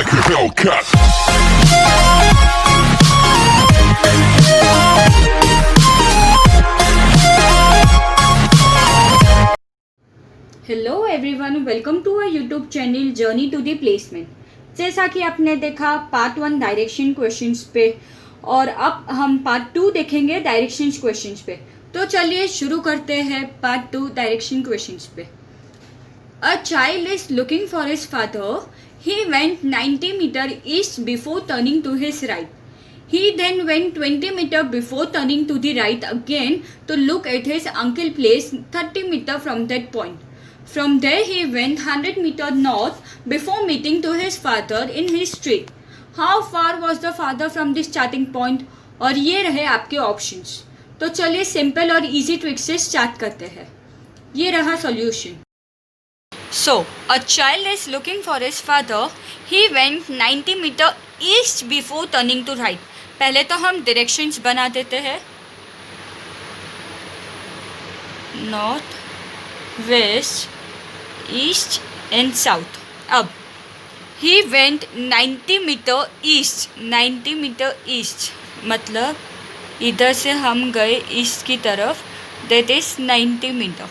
like a Hellcat. Hello everyone, welcome to our YouTube channel journey to the placement. जैसा कि आपने देखा part 1 direction questions पे, और अब हम पार्ट 2 देखेंगे डायरेक्शंस क्वेश्चंस पे। तो चलिए शुरू करते हैं पार्ट 2 डायरेक्शन क्वेश्चंस पे। A child is looking for his father. He went 90 metre east before turning to his right. He then went 20 meters before turning to the right again to look at his uncle's place 30 meters from that point. From there he went 100 meters north before meeting to his father in his street. How far was the father from the starting point? और ये रहे आपके options. तो चलिए simple और easy trick से start करते हैं। ये रहा solution. So, a child is looking for his father. He went 90 meters east before turning to right. पहले तो हम डायरेक्शंस बना देते हैं, north, west, east and south. अब he went 90 metre east, 90 metre east मतलब इधर से हम गए ईस्ट की तरफ, that is 90 metre.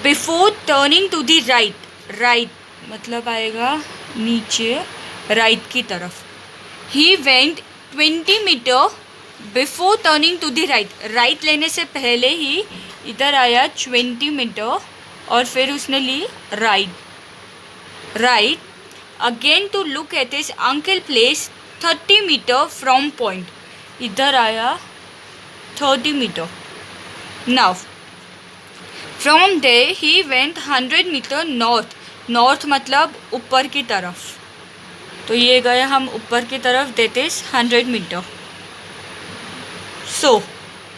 Before turning to the right, right मतलब आएगा नीचे, राइट की तरफ। He went 20 metre before turning to the right, right लेने से पहले ही इधर आया 20 मीटर और फिर उसने ली right, right again to look at his uncle place 30 metre from point, इधर आया 30 metre. Now from there he went 100 metre north, north मतलब ऊपर की तरफ, तो ये गए हम ऊपर की तरफ, that is 100 metre. So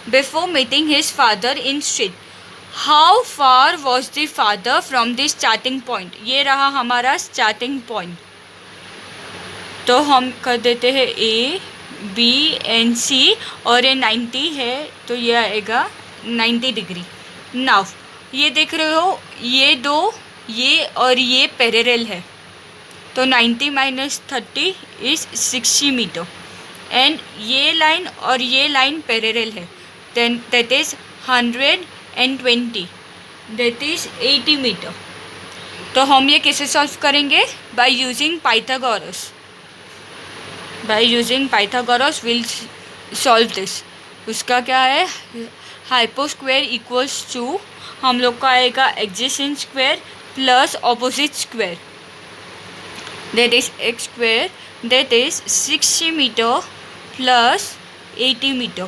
before meeting his father in street, how far was the father from the starting point? ये रहा हमारा स्टार्टिंग पॉइंट, तो हम कर देते हैं ए बी एंड सी, और ये 90 है तो ये आएगा 90 डिग्री। नाउ ये देख रहे हो, ये दो, ये और ये पैरेलल है, तो 90 माइनस 30 इज 60 मीटर, एंड ये लाइन और ये लाइन पैरेलल है, then that is 120, that is 80 metre. तो हम ये कैसे सॉल्व करेंगे? By using Pythagoras, by using Pythagoras will solve this. उसका क्या है, हाइपो स्क्वायर इक्वल्स टू, हम लोग का आएगा adjacent square plus opposite square, that is x square, that is 60 meter plus 80 meter,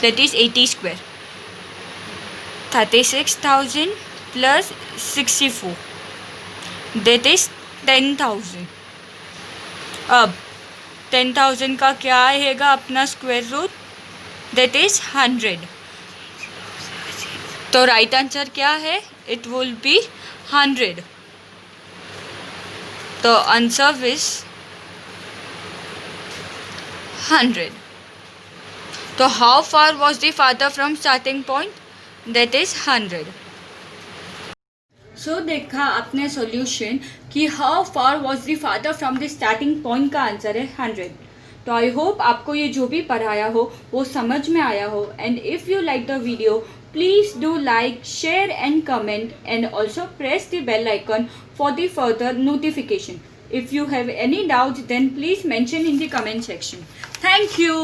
that is 80 square, 36,000 plus 64, that is 10,000। अब 10,000 का क्या आएगा अपना स्क्वायर रूट, that is 100। तो राइट आंसर क्या है? It will be 100। तो आंसर इज 100। तो how far was the father from starting point? That is 100। सो देखा आपने सॉल्यूशन कि how far was the father from the starting point का answer है 100। तो आई होप आपको ये जो भी पढ़ाया हो वो समझ में आया हो, and if you like the video please do like, share and comment, and also press the bell icon for the further notification. If you have any doubts, then please mention in the comment section. Thank you.